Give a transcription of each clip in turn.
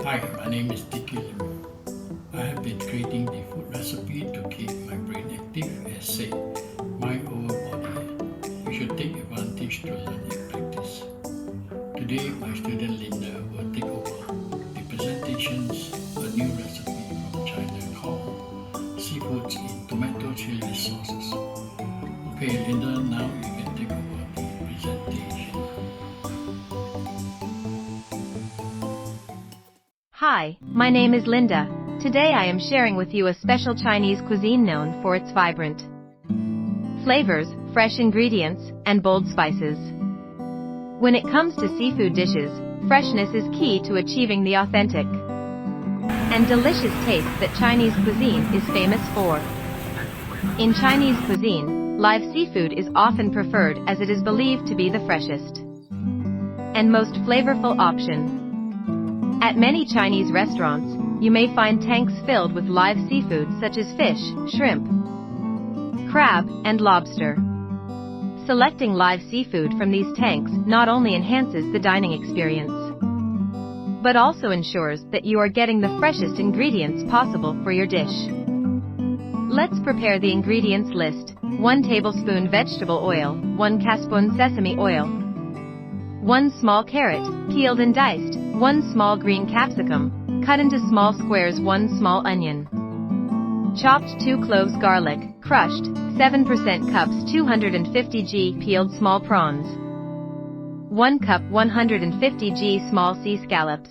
Hi, my name is dickielim. I have been creating the food recipe to keep my brain active as said, mind over body. You should take advantage to learn and practice. Today, my student Linda will take over the presentations, a new recipe from China called seafoods in tomato chili sauces. Okay, Linda, now you can take over the presentation. Hi, my name is Linda. Today I am sharing with you a special Chinese cuisine known for its vibrant flavors, fresh ingredients, and bold spices. When it comes to seafood dishes, freshness is key to achieving the authentic and delicious taste that Chinese cuisine is famous for. In Chinese cuisine, live seafood is often preferred as it is believed to be the freshest and most flavorful option. At many Chinese restaurants, you may find tanks filled with live seafood such as fish, shrimp, crab, and lobster. Selecting live seafood from these tanks not only enhances the dining experience, but also ensures that you are getting the freshest ingredients possible for your dish. Let's prepare the ingredients list. 1 tablespoon vegetable oil, 1 teaspoon sesame oil, 1 small carrot, peeled and diced, 1 small green capsicum, cut into small squares, 1 small onion, chopped 2 cloves garlic, crushed, 7% cups 250 g peeled small prawns, 1 cup 150 g small sea scallops,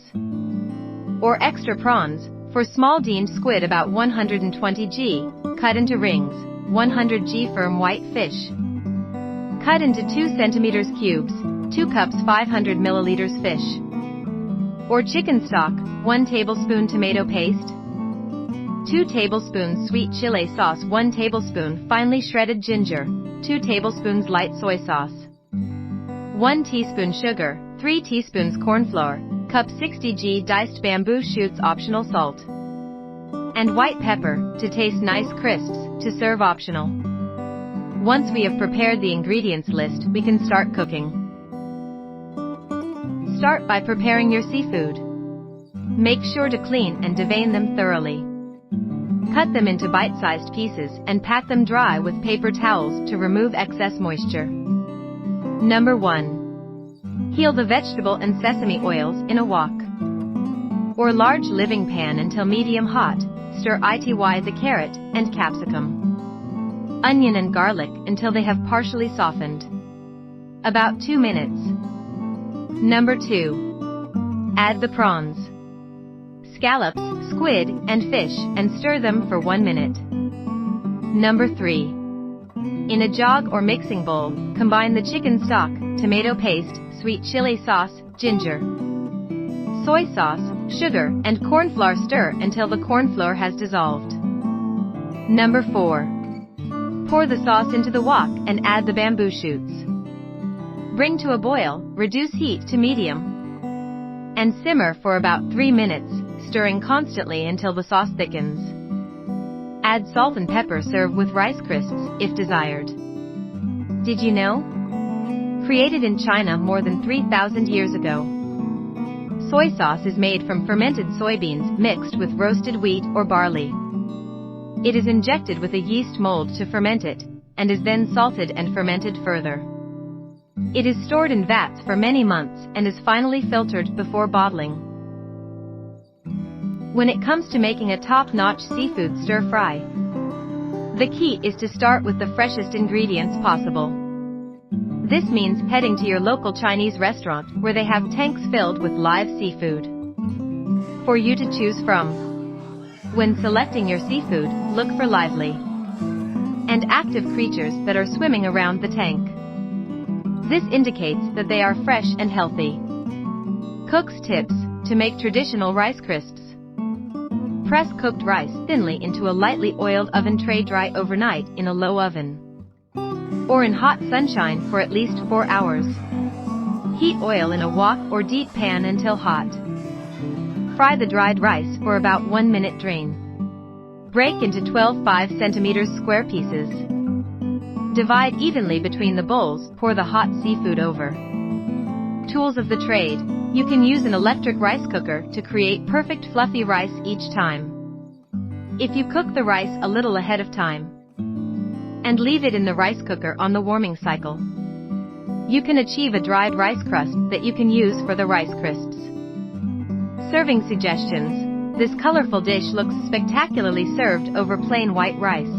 or extra prawns, for small deemed squid about 120 g, cut into rings, 100 g firm white fish, cut into 2 centimeters cubes, 2 cups 500 milliliters fish, or chicken stock, 1 tablespoon tomato paste, 2 tablespoons sweet chili sauce, 1 tablespoon finely shredded ginger, 2 tablespoons light soy sauce, 1 teaspoon sugar, 3 teaspoons corn flour, cup 60 g diced bamboo shoots, optional salt, and white pepper, to taste nice crisps, to serve optional. Once we have prepared the ingredients list, we can start cooking. Start by preparing your seafood. Make sure to clean and devein them thoroughly. Cut them into bite-sized pieces and pat them dry with paper towels to remove excess moisture. Number 1. Heat the vegetable and sesame oils in a wok or large living pan until medium hot. Stir it the carrot and capsicum, onion and garlic until they have partially softened. About 2 minutes. Number 2. Add the prawns, scallops, squid, and fish and stir them for 1 minute. Number 3. In a jug or mixing bowl, combine the chicken stock, tomato paste, sweet chili sauce, ginger, soy sauce, sugar, and corn flour. Stir until the corn flour has dissolved. Number 4. Pour the sauce into the wok and add the bamboo shoots. Bring to a boil, reduce heat to medium, and simmer for about 3 minutes, stirring constantly until the sauce thickens. Add salt and pepper. Serve with rice crisps, if desired. Did you know? Created in China more than 3,000 years ago, soy sauce is made from fermented soybeans mixed with roasted wheat or barley. It is injected with a yeast mold to ferment it, and is then salted and fermented further. It is stored in vats for many months and is finally filtered before bottling. When it comes to making a top-notch seafood stir-fry, the key is to start with the freshest ingredients possible. This means heading to your local Chinese restaurant where they have tanks filled with live seafood for you to choose from. When selecting your seafood, look for lively and active creatures that are swimming around the tank. This indicates that they are fresh and healthy. Cook's tips to make traditional rice crisps. Press cooked rice thinly into a lightly oiled oven tray. Dry overnight in a low oven or in hot sunshine for at least 4 hours. Heat oil in a wok or deep pan until hot. Fry the dried rice for about 1 minute. Drain. Break into 12 5 cm square pieces. Divide evenly between the bowls. Pour the hot seafood over. Tools of the trade. You can use an electric rice cooker to create perfect fluffy rice each time. If you cook the rice a little ahead of time and leave it in the rice cooker on the warming cycle, you can achieve a dried rice crust that you can use for the rice crisps. Serving suggestions. This colorful dish looks spectacularly served over plain white rice.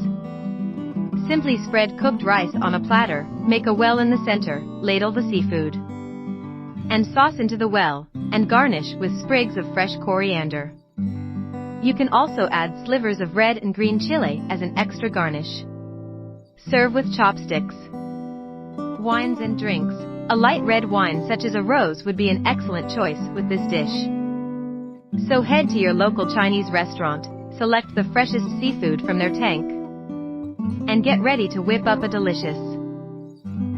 Simply spread cooked rice on a platter, make a well in the center, ladle the seafood, and sauce into the well, and garnish with sprigs of fresh coriander. You can also add slivers of red and green chili as an extra garnish. Serve with chopsticks. Wines and drinks. A light red wine such as a rose would be an excellent choice with this dish. So head to your local Chinese restaurant, select the freshest seafood from their tank, and get ready to whip up a delicious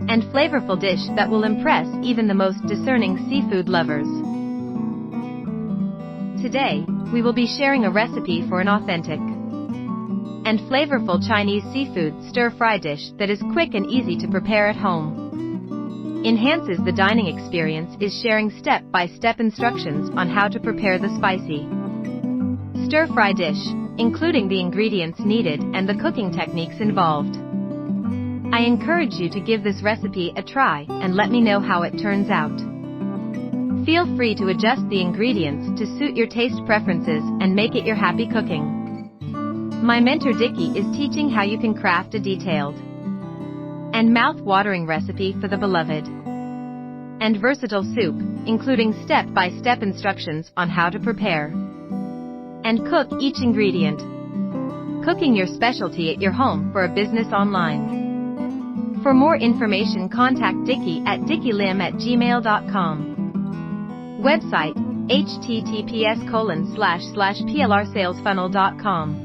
and flavorful dish that will impress even the most discerning seafood lovers. Today, we will be sharing a recipe for an authentic and flavorful Chinese seafood stir-fry dish that is quick and easy to prepare at home. Enhances the dining experience is sharing step-by-step instructions on how to prepare the spicy stir-fry dish, including the ingredients needed and the cooking techniques involved. I encourage you to give this recipe a try and let me know how it turns out. Feel free to adjust the ingredients to suit your taste preferences and make it your happy cooking. My mentor Dickie is teaching how you can craft a detailed and mouth-watering recipe for the beloved and versatile soup, including step-by-step instructions on how to prepare and cook each ingredient. Cooking your specialty at your home for a business online. For more information, contact Dickie at dickielim@gmail.com. Website https://plrsalesfunnel.com.